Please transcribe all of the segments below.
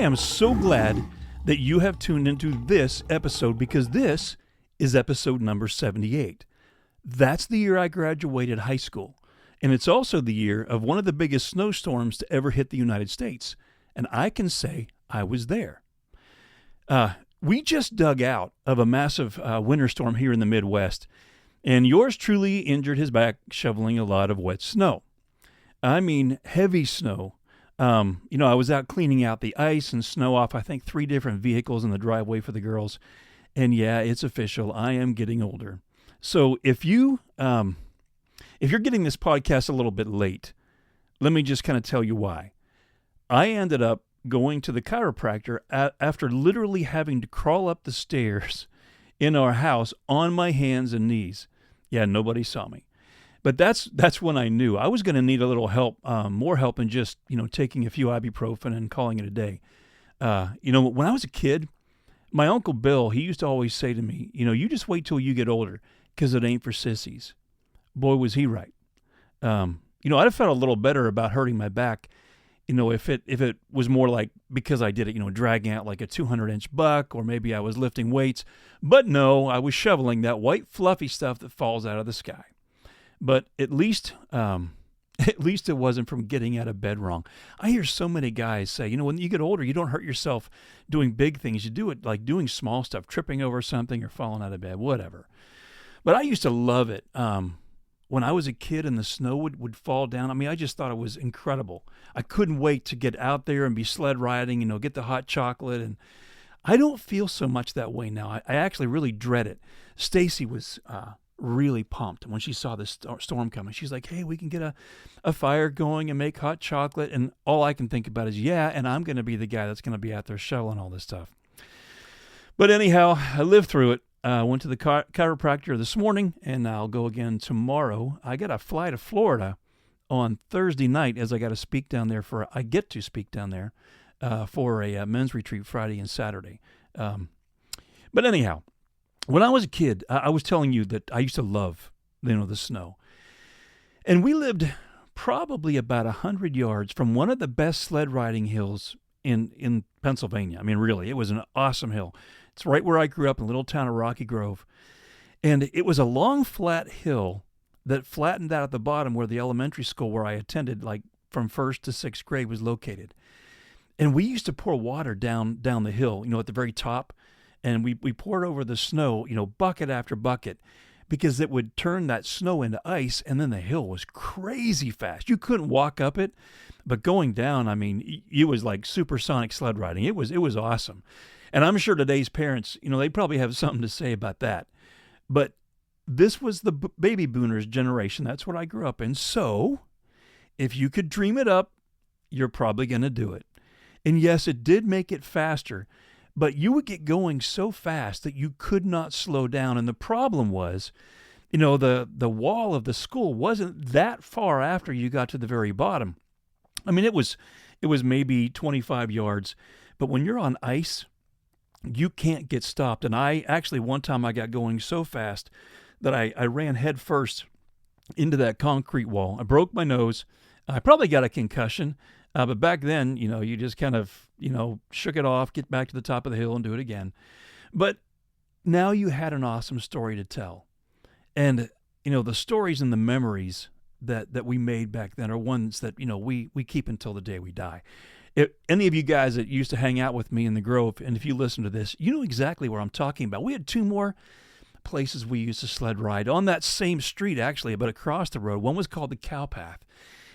am so glad that you have tuned into this episode because this is episode number 78. That's the year I graduated high school, and it's also the year of one of the biggest snowstorms to ever hit the United States, and I can say I was there. We just dug out of a massive winter storm here in the Midwest, and yours truly injured his back shoveling a lot of wet snow. I mean, heavy snow. I was out cleaning out the ice and snow off, I think, 3 different vehicles in the driveway for the girls. And yeah, it's official. I am getting older. So if you're getting this podcast a little bit late, let me just kind of tell you why. I ended up going to the chiropractor after literally having to crawl up the stairs in our house on my hands and knees. Yeah, nobody saw me. But that's when I knew I was going to need a little help, more help than just, taking a few ibuprofen and calling it a day. When I was a kid, my Uncle Bill, he used to always say to me, you just wait till you get older because it ain't for sissies. Boy, was he right. I'd have felt a little better about hurting my back, if it was more like because I did it, dragging out like a 200-inch buck, or maybe I was lifting weights. But no, I was shoveling that white fluffy stuff that falls out of the sky. But at least it wasn't from getting out of bed wrong. I hear so many guys say, when you get older, you don't hurt yourself doing big things. You do it like doing small stuff, tripping over something or falling out of bed, whatever. But I used to love it. When I was a kid and the snow would fall down, I mean, I just thought it was incredible. I couldn't wait to get out there and be sled riding, get the hot chocolate. And I don't feel so much that way now. I actually really dread it. Stacy was really pumped when she saw this storm coming. She's like, hey, we can get a fire going and make hot chocolate. And all I can think about is, yeah, and I'm going to be the guy that's going to be out there shoveling all this stuff. But anyhow, I lived through it. Went to the chiropractor this morning, and I'll go again tomorrow. I got to fly to Florida on Thursday night as I get to speak down there for a men's retreat Friday and Saturday. But anyhow, when I was a kid, I was telling you that I used to love, the snow. And we lived probably about 100 yards from one of the best sled riding hills in Pennsylvania. I mean, really, it was an awesome hill. It's right where I grew up in a little town of Rocky Grove. And it was a long, flat hill that flattened out at the bottom where the elementary school where I attended, like from 1st to 6th grade, was located. And we used to pour water down the hill, at the very top. And we poured over the snow, bucket after bucket, because it would turn that snow into ice. And then the hill was crazy fast. You couldn't walk up it, but going down, I mean, it was like supersonic sled riding. It was awesome. And I'm sure today's parents, they probably have something to say about that. But this was the baby boomers generation. That's what I grew up in. So if you could dream it up, you're probably going to do it. And yes, it did make it faster, but you would get going so fast that you could not slow down. And the problem was, the wall of the school wasn't that far after you got to the very bottom. I mean, it was maybe 25 yards, but when you're on ice, you can't get stopped. And I actually, one time I got going so fast that I ran head first into that concrete wall. I broke my nose. I probably got a concussion. But back then, you just kind of, shook it off, get back to the top of the hill and do it again. But now you had an awesome story to tell. And, the stories and the memories that we made back then are ones that, we keep until the day we die. If any of you guys that used to hang out with me in the Grove, and if you listen to this, you know exactly what I'm talking about. We had 2 more places we used to sled ride on that same street, actually, but across the road. One was called the Cow Path,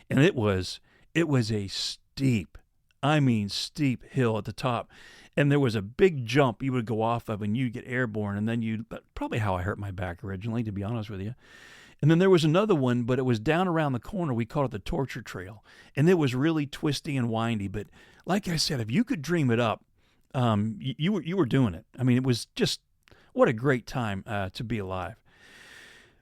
and it was a steep hill at the top, and there was a big jump you would go off of, and you'd get airborne, and then probably how I hurt my back originally, to be honest with you. And then there was another one, but it was down around the corner. We called it the Torture Trail. And it was really twisty and windy. But like I said, if you could dream it up, you were doing it. I mean, it was just, what a great time to be alive.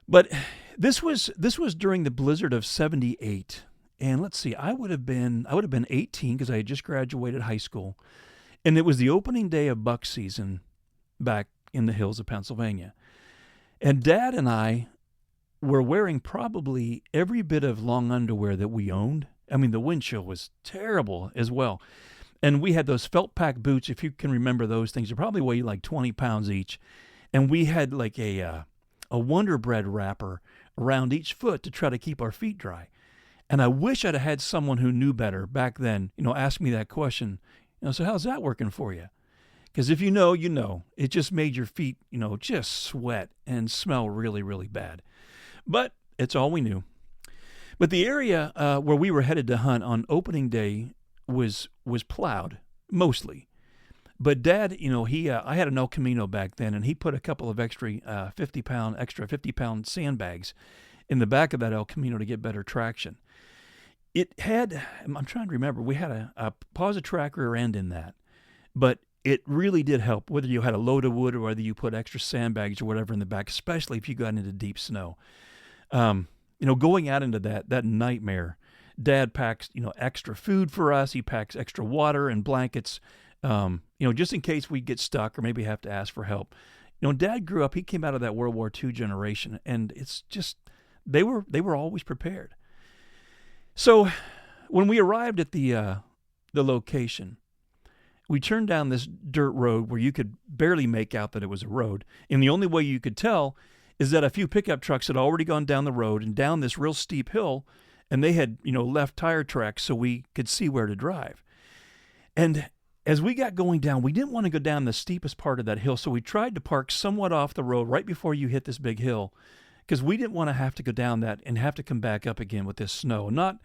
But this was during the blizzard of 78. And let's see, I would have been 18 because I had just graduated high school. And it was the opening day of buck season back in the hills of Pennsylvania. And Dad and I were wearing probably every bit of long underwear that we owned. I mean, the wind chill was terrible as well. And we had those felt pack boots, if you can remember those things. They probably weigh like 20 pounds each. And we had like a Wonder Bread wrapper around each foot to try to keep our feet dry. And I wish I'd have had someone who knew better back then, ask me that question. So how's that working for you? Because if you know, you know. It just made your feet, just sweat and smell really, really bad. But it's all we knew. But the area where we were headed to hunt on opening day was plowed, mostly. But Dad, I had an El Camino back then, and he put a couple of extra 50-pound sandbags in the back of that El Camino to get better traction. It had, I'm trying to remember, we had a positive track rear end in that, but it really did help, whether you had a load of wood or whether you put extra sandbags or whatever in the back, especially if you got into deep snow. Going out into that nightmare, Dad packs, extra food for us. He packs extra water and blankets, just in case we get stuck or maybe have to ask for help. Dad grew up, he came out of that World War II generation, and it's just, they were always prepared. So when we arrived at the location, we turned down this dirt road where you could barely make out that it was a road. And the only way you could tell is that a few pickup trucks had already gone down the road and down this real steep hill, and they had, left tire tracks so we could see where to drive. And as we got going down, we didn't want to go down the steepest part of that hill, so we tried to park somewhat off the road right before you hit this big hill, because we didn't want to have to go down that and have to come back up again with this snow. Not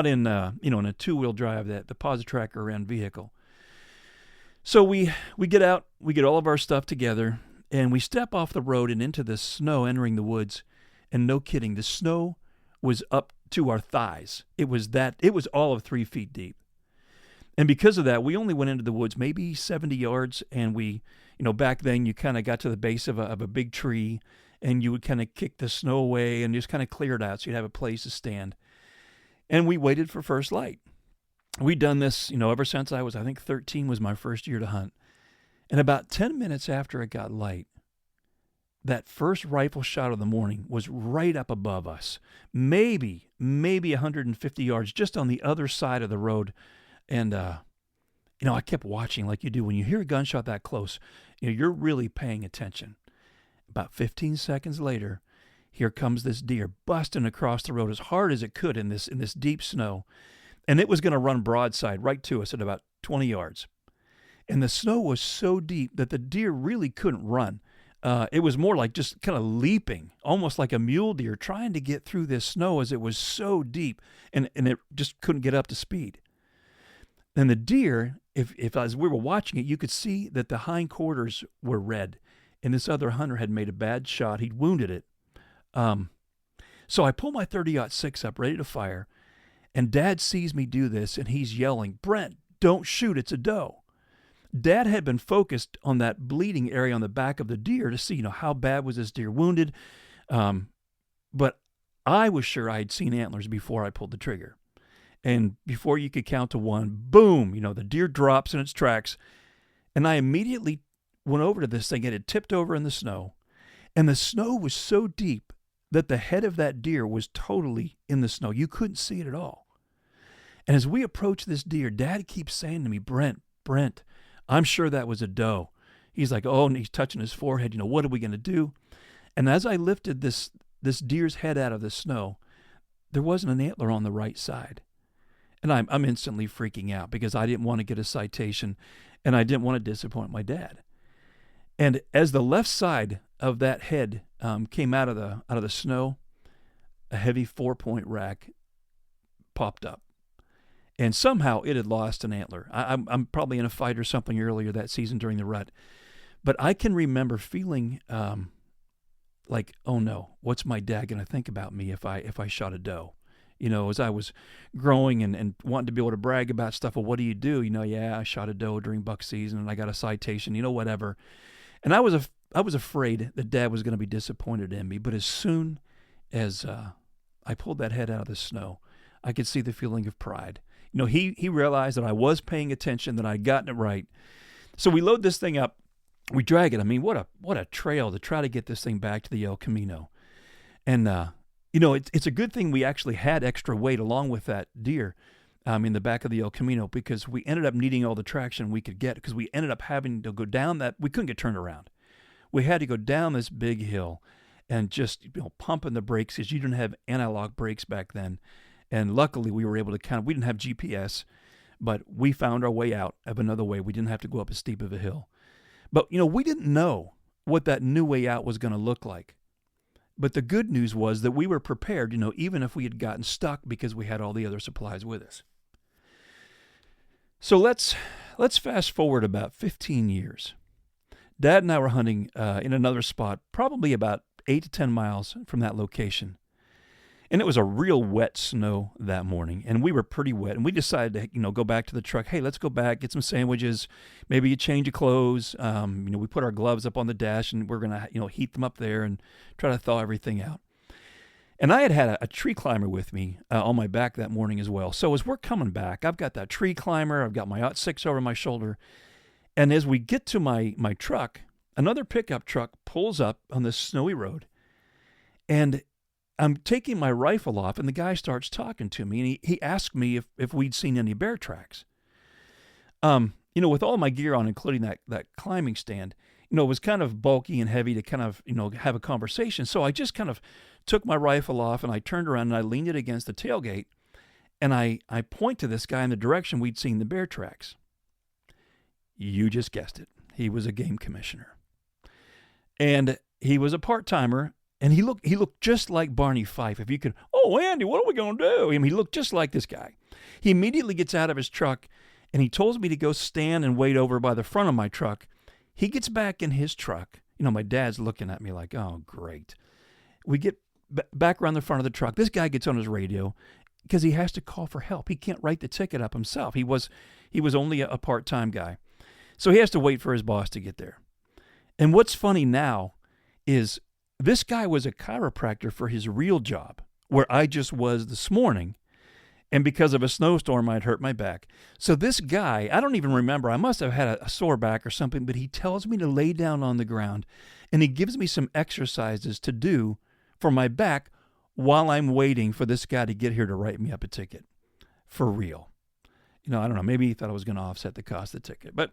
in in a two-wheel drive, the positive track around vehicle. So we get out, we get all of our stuff together, and we step off the road and into the snow, entering the woods. And no kidding, the snow was up to our thighs. It was all of 3 feet deep. And because of that, we only went into the woods maybe 70 yards, and we, back then you kind of got to the base of a big tree, and you would kind of kick the snow away and just kind of clear it out so you'd have a place to stand. And we waited for first light. We'd done this, ever since I think 13 was my first year to hunt. And about 10 minutes after it got light, that first rifle shot of the morning was right up above us, maybe 150 yards just on the other side of the road. And, I kept watching like you do. When you hear a gunshot that close, you're really paying attention. About 15 seconds later, here comes this deer busting across the road as hard as it could in this deep snow. And it was going to run broadside right to us at about 20 yards. And the snow was so deep that the deer really couldn't run. It was more like just kind of leaping, almost like a mule deer trying to get through this snow as it was so deep, and it just couldn't get up to speed. And the deer, if as we were watching it, you could see that the hindquarters were red, and this other hunter had made a bad shot. He'd wounded it. So I pull my 30-06 up, ready to fire, and Dad sees me do this, and he's yelling, "Brent, don't shoot, it's a doe." Dad had been focused on that bleeding area on the back of the deer to see, how bad was this deer wounded. But I was sure I had seen antlers before I pulled the trigger. And before you could count to one, boom, the deer drops in its tracks. And I immediately went over to this thing. It had tipped over in the snow. And the snow was so deep that the head of that deer was totally in the snow. You couldn't see it at all. And as we approached this deer, Dad keeps saying to me, Brent, I'm sure that was a doe. He's like, oh, and he's touching his forehead. What are we going to do? And as I lifted this deer's head out of the snow, there wasn't an antler on the right side. And I'm instantly freaking out because I didn't want to get a citation, and I didn't want to disappoint my dad. And as the left side of that head came out of the snow, a heavy 4-point rack popped up. And somehow it had lost an antler. I'm probably in a fight or something earlier that season during the rut. But I can remember feeling like, oh no, what's my dad going to think about me if I shot a doe? As I was growing and wanting to be able to brag about stuff. Well, what do you do? I shot a doe during buck season and I got a citation, whatever. And I was afraid that Dad was going to be disappointed in me. But as soon as I pulled that head out of the snow, I could see the feeling of pride. He realized that I was paying attention, that I'd gotten it right. So we load this thing up, we drag it. I mean, what a trail to try to get this thing back to the El Camino. And, it's a good thing we actually had extra weight along with that deer. in the back of the El Camino, because we ended up needing all the traction we could get, because we ended up having to go down that. We couldn't get turned around. We had to go down this big hill and just pumping the brakes, because you didn't have analog brakes back then. And luckily we were able to we didn't have GPS, but we found our way out of another way. We didn't have to go up as steep of a hill. But, we didn't know what that new way out was going to look like. But the good news was that we were prepared, even if we had gotten stuck, because we had all the other supplies with us. So let's fast forward about 15 years. Dad and I were hunting in another spot, probably about 8 to 10 miles from that location. And it was a real wet snow that morning, and we were pretty wet. And we decided to, go back to the truck. Hey, let's go back, get some sandwiches, maybe a change of clothes. We put our gloves up on the dash, and we're gonna, heat them up there and try to thaw everything out. And I had a tree climber with me on my back that morning as well. So as we're coming back, I've got that tree climber, I've got my .6 over my shoulder, and as we get to my truck, another pickup truck pulls up on this snowy road, and I'm taking my rifle off, and the guy starts talking to me, and he asked me if we'd seen any bear tracks. With all my gear on, including that climbing stand, it was kind of bulky and heavy to kind of, have a conversation. So I just kind of took my rifle off, and I turned around, and I leaned it against the tailgate, and I point to this guy in the direction we'd seen the bear tracks. You just guessed it. He was a game commissioner. And he was a part-timer. And he looked just like Barney Fife. If you could, oh, Andy, what are we going to do? He looked just like this guy. He immediately gets out of his truck, and he tells me to go stand and wait over by the front of my truck. He gets back in his truck. My dad's looking at me like, oh, great. We get back around the front of the truck. This guy gets on his radio because he has to call for help. He can't write the ticket up himself. He was only a part-time guy. So he has to wait for his boss to get there. And what's funny now is this guy was a chiropractor for his real job, where I just was this morning, and because of a snowstorm, I'd hurt my back. So this guy, I don't even remember, I must have had a sore back or something, but he tells me to lay down on the ground, and he gives me some exercises to do for my back while I'm waiting for this guy to get here to write me up a ticket. For real. I don't know, maybe he thought I was going to offset the cost of the ticket. But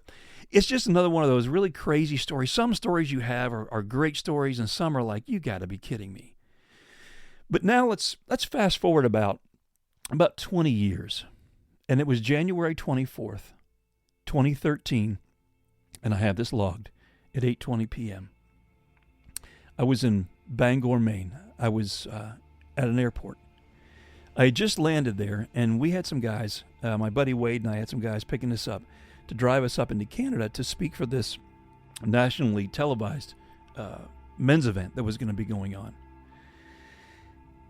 it's just another one of those really crazy stories. Some stories you have are great stories, and some are like, you got to be kidding me. But now let's fast forward about 20 years. And it was January 24th, 2013, and I have this logged at 8:20 p.m. I was in Bangor, Maine. I was at an airport. I had just landed there, and we had some guys, my buddy Wade and I had some guys picking us up to drive us up into Canada to speak for this nationally televised men's event that was going to be going on.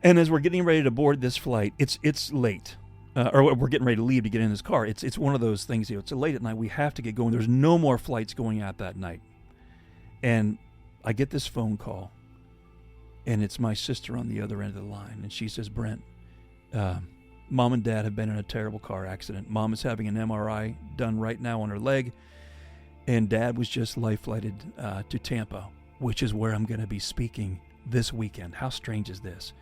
And as we're getting ready to board this flight, it's late, or we're getting ready to leave to get in this car. It's one of those things, it's late at night. We have to get going. There's no more flights going out that night. And I get this phone call, and it's my sister on the other end of the line, and she says, Brent, Mom and Dad have been in a terrible car accident. Mom is having an MRI done right now on her leg, and Dad was just life-flighted to Tampa, which is where I'm going to be speaking this weekend. How strange is this?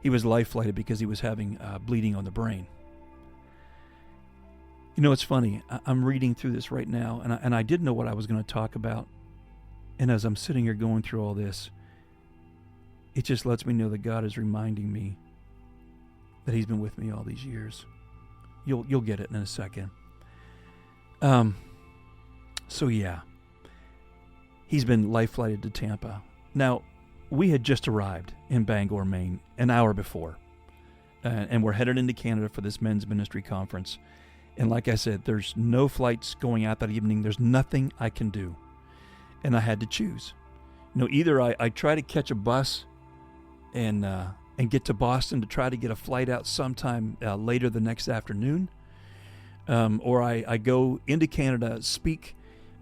He was life-flighted because he was having bleeding on the brain. It's funny. I'm reading through this right now, and I didn't know what I was going to talk about. And as I'm sitting here going through all this, it just lets me know that God is reminding me that He's been with me all these years. You'll get it in a second. So yeah, he's been life-flighted to Tampa. Now, we had just arrived in Bangor, Maine, an hour before, and we're headed into Canada for this men's ministry conference. And like I said, there's no flights going out that evening. There's nothing I can do, and I had to choose. Either I try to catch a bus and get to Boston to try to get a flight out sometime later the next afternoon, or I go into Canada, speak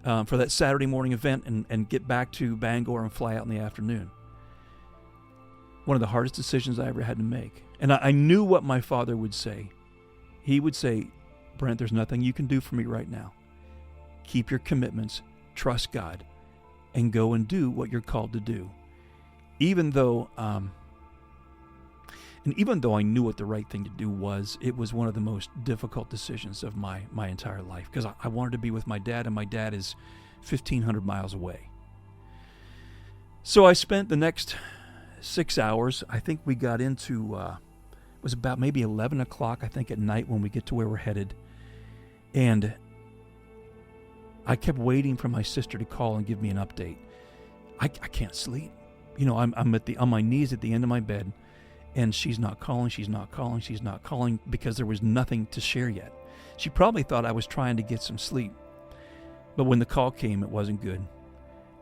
for that Saturday morning event, and get back to Bangor and fly out in the afternoon. One of the hardest decisions I ever had to make. And I knew what my father would say. He would say, Brent, there's nothing you can do for me right now. Keep your commitments, trust God, and go and do what you're called to do. Even though And even though I knew what the right thing to do was, it was one of the most difficult decisions of my entire life, because I wanted to be with my dad, and my dad is 1,500 miles away. So I spent the next 6 hours. I think we got into, it was about maybe 11 o'clock, I think, at night when we get to where we're headed. And I kept waiting for my sister to call and give me an update. I can't sleep. You know, I'm on my knees at the end of my bed, and she's not calling, because there was nothing to share yet. She probably thought I was trying to get some sleep. But when the call came, it wasn't good.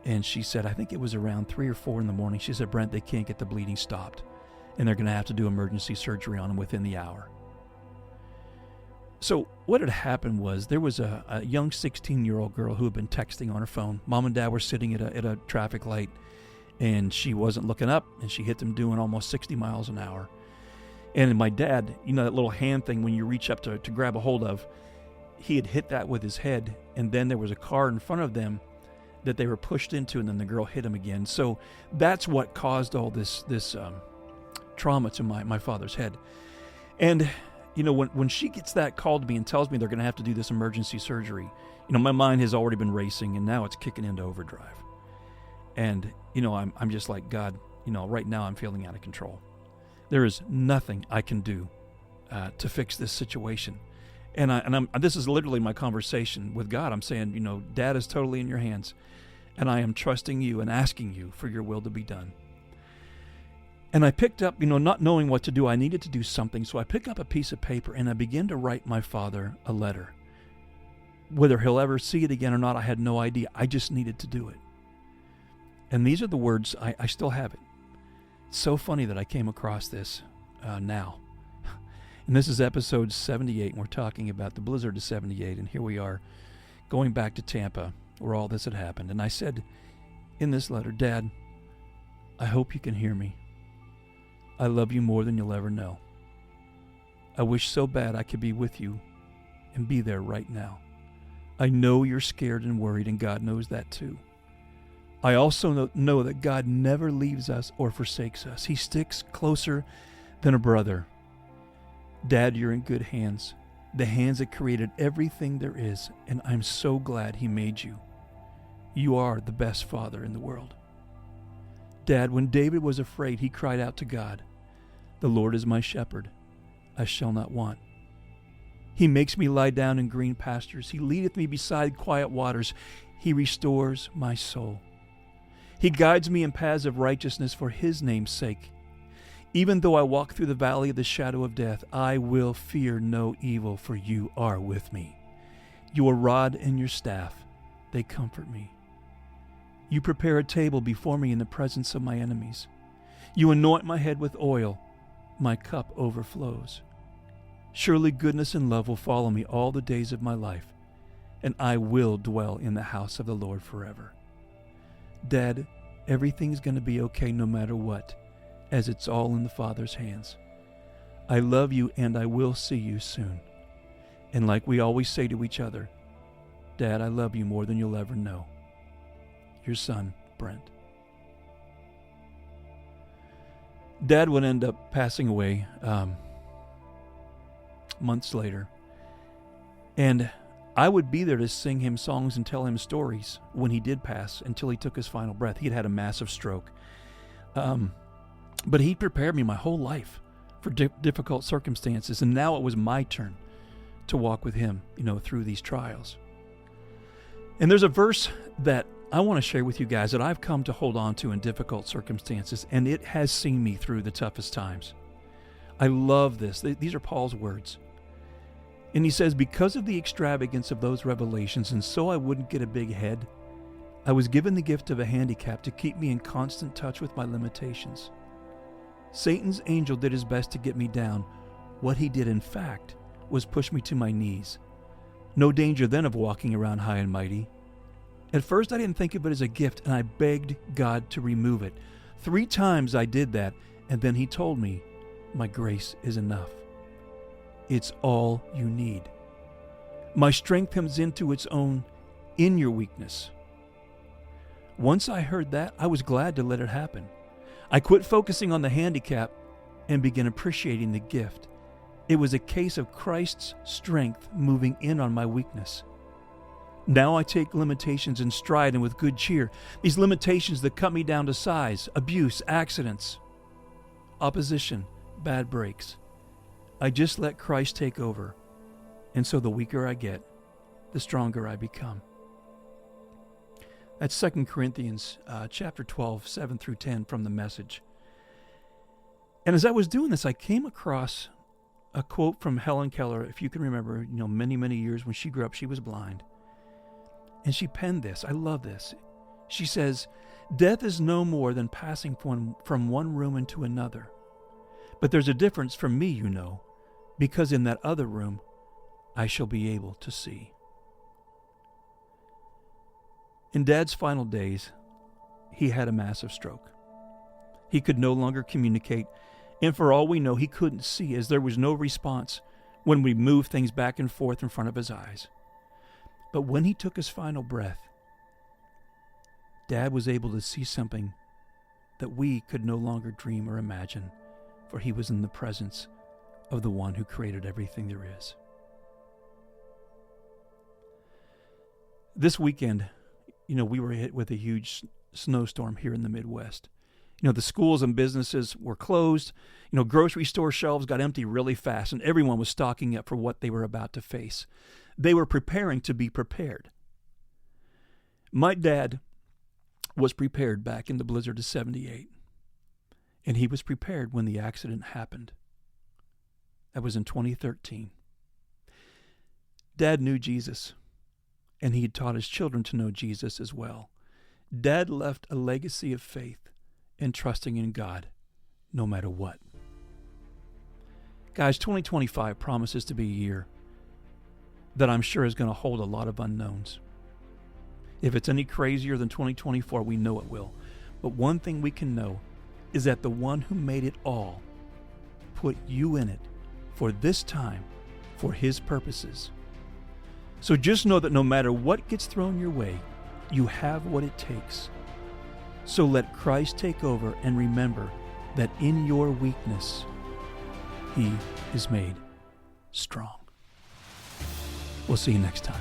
And she said, I think it was around 3 or 4 in the morning, she said, Brent, they can't get the bleeding stopped, and they're going to have to do emergency surgery on him within the hour. So what had happened was, there was a young 16-year-old girl who had been texting on her phone. Mom and Dad were sitting at a traffic light, and she wasn't looking up, and she hit them doing almost 60 miles an hour. And my dad, you know, that little hand thing when you reach up to grab a hold of, he had hit that with his head, and then there was a car in front of them that they were pushed into, and then the girl hit him again. So that's what caused all this trauma to my father's head. And you know, when she gets that call to me and tells me they're going to have to do this emergency surgery, you know, my mind has already been racing, and now it's kicking into overdrive. And, you know, I'm just like, God, you know, right now I'm feeling out of control. There is nothing I can do to fix this situation. And this is literally my conversation with God. I'm saying, you know, Dad is totally in your hands, and I am trusting you and asking you for your will to be done. And I picked up, you know, not knowing what to do, I needed to do something. So I picked up a piece of paper and I began to write my father a letter. Whether he'll ever see it again or not, I had no idea. I just needed to do it. And these are the words, I still have it. It's so funny that I came across this now. And this is episode 78, and we're talking about the blizzard of 78. And here we are going back to Tampa where all this had happened. And I said in this letter, Dad, I hope you can hear me. I love you more than you'll ever know. I wish so bad I could be with you and be there right now. I know you're scared and worried, and God knows that too. I also know that God never leaves us or forsakes us. He sticks closer than a brother. Dad, you're in good hands, the hands that created everything there is, and I'm so glad He made you. You are the best father in the world. Dad, when David was afraid, he cried out to God, the Lord is my shepherd, I shall not want. He makes me lie down in green pastures. He leadeth me beside quiet waters. He restores my soul. He guides me in paths of righteousness for His name's sake. Even though I walk through the valley of the shadow of death, I will fear no evil, for you are with me. Your rod and your staff, they comfort me. You prepare a table before me in the presence of my enemies. You anoint my head with oil. My cup overflows. Surely goodness and love will follow me all the days of my life, and I will dwell in the house of the Lord forever. Dad, everything's going to be okay no matter what, as it's all in the Father's hands. I love you, and I will see you soon. And like we always say to each other, Dad, I love you more than you'll ever know. Your son, Brent. Dad would end up passing away months later. And I would be there to sing him songs and tell him stories when he did pass until he took his final breath. He had had a massive stroke. But he prepared me my whole life for difficult circumstances. And now it was my turn to walk with him, you know, through these trials. And there's a verse that I want to share with you guys that I've come to hold on to in difficult circumstances, and it has seen me through the toughest times. I love this. These are Paul's words. And he says, because of the extravagance of those revelations, and so I wouldn't get a big head, I was given the gift of a handicap to keep me in constant touch with my limitations. Satan's angel did his best to get me down. What he did, in fact, was push me to my knees. No danger then of walking around high and mighty. At first, I didn't think of it as a gift, and I begged God to remove it. 3 times I did that, and then He told me, my grace is enough. It's all you need. My strength comes into its own in your weakness. Once I heard that, I was glad to let it happen. I quit focusing on the handicap and began appreciating the gift. It was a case of Christ's strength moving in on my weakness. Now I take limitations in stride and with good cheer. These limitations that cut me down to size, abuse, accidents, opposition, bad breaks. I just let Christ take over. And so the weaker I get, the stronger I become. That's 2 Corinthians chapter 12, 7 through 10 from the Message. And as I was doing this, I came across a quote from Helen Keller. If you can remember, many, many years when she grew up, she was blind. And she penned this. I love this. She says, "Death is no more than passing from one room into another. But there's a difference for me, because in that other room, I shall be able to see." In Dad's final days, he had a massive stroke. He could no longer communicate, and for all we know, he couldn't see, as there was no response when we moved things back and forth in front of his eyes. But when he took his final breath, Dad was able to see something that we could no longer dream or imagine, for he was in the presence of the one who created everything there is. This weekend, we were hit with a huge snowstorm here in the Midwest. The schools and businesses were closed. Grocery store shelves got empty really fast, and everyone was stocking up for what they were about to face. They were preparing to be prepared. My dad was prepared back in the blizzard of 78, and he was prepared when the accident happened. That was in 2013. Dad knew Jesus, and he had taught his children to know Jesus as well. Dad left a legacy of faith and trusting in God no matter what. Guys, 2025 promises to be a year that I'm sure is going to hold a lot of unknowns. If it's any crazier than 2024, we know it will. But one thing we can know is that the one who made it all put you in it for this time, for his purposes. So just know that no matter what gets thrown your way, you have what it takes. So let Christ take over, and remember that in your weakness, he is made strong. We'll see you next time.